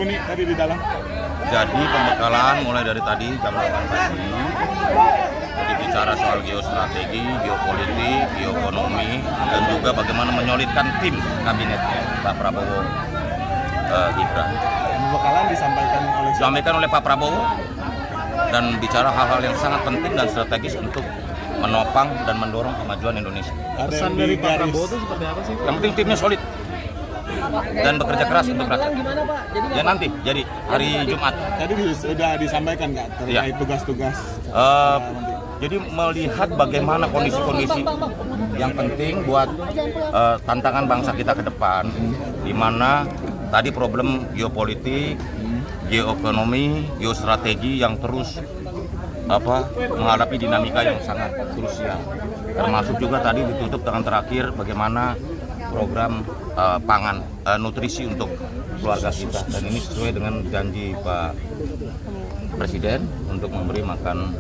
Uni tadi di dalam? Jadi pembekalan mulai dari tadi jam 8 pagi. Jadi bicara soal geostrategi, geopolitik, geoekonomi, dan juga bagaimana menyolidkan tim kabinetnya Pak Prabowo Gibran. Pembekalan Disampaikan oleh Pak Prabowo dan bicara hal-hal yang sangat penting dan strategis untuk menopang dan mendorong kemajuan Indonesia. Pesan dari Pak Prabowo itu seperti apa sih? Yang penting timnya solid dan bekerja keras untuk rakyat. Ya nanti, jadi hari Jumat. Tadi sudah disampaikan nggak terkait tugas-tugas? Jadi melihat bagaimana kondisi-kondisi yang penting buat tantangan bangsa kita ke depan, di mana tadi problem geopolitik, geoekonomi, geostrategi yang terus menghadapi dinamika yang sangat krusial. Termasuk juga tadi ditutup dengan terakhir bagaimana program pangan nutrisi untuk keluarga kita, dan ini sesuai dengan janji Pak Presiden untuk memberi makan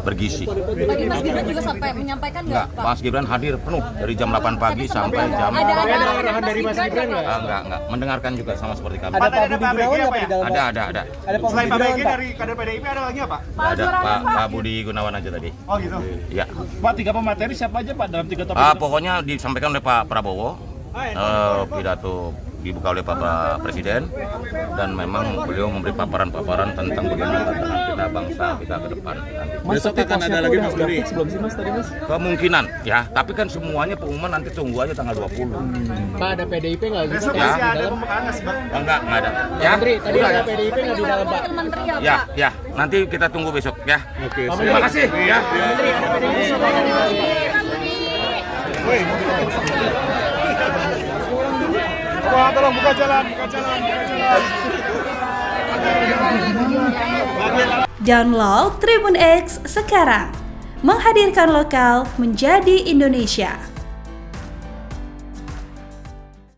bergizi. Tadi Mas Gibran juga sampai menyampaikan nggak, Pak? Mas Gibran hadir penuh dari jam 8 pagi sampai jam... Ada arahan dari Mas Gibran nggak? Enggak. Mendengarkan juga sama seperti kami. Ada Pak Budi Gunawan apa di dalam? Ada. Selain Pak BG dari kader PDIP ada lagi apa? Ada Pak Budi Gunawan aja tadi. Oh gitu. Ya. Pak, 3 pemateri siapa aja Pak dalam 3 topik? Pokoknya disampaikan oleh Pak Prabowo, pidato dibuka oleh Pak Presiden, dan memang beliau memberi paparan-paparan tentang bagaimana tantangan kita bangsa kita ke depan nanti. Besok akan ada lagi Mas Duri? Belum sih Mas tadi Mas? Kemungkinan ya, tapi kan semuanya pengumuman nanti tunggu aja tanggal 20. Pak ada PDIP nggak gitu? Ya. Ada pembukaan Enggak ada. Ya. Menteri, tadi ada PDIP nggak di dalam Pak? Menteri ya, Pak? Ya, nanti kita tunggu besok ya. Oke. Terima kasih ya. Menteri ada PDIP nggak di dalam Pak? Wah, tolong buka jalan. Download Tribun X sekarang, menghadirkan lokal menjadi Indonesia.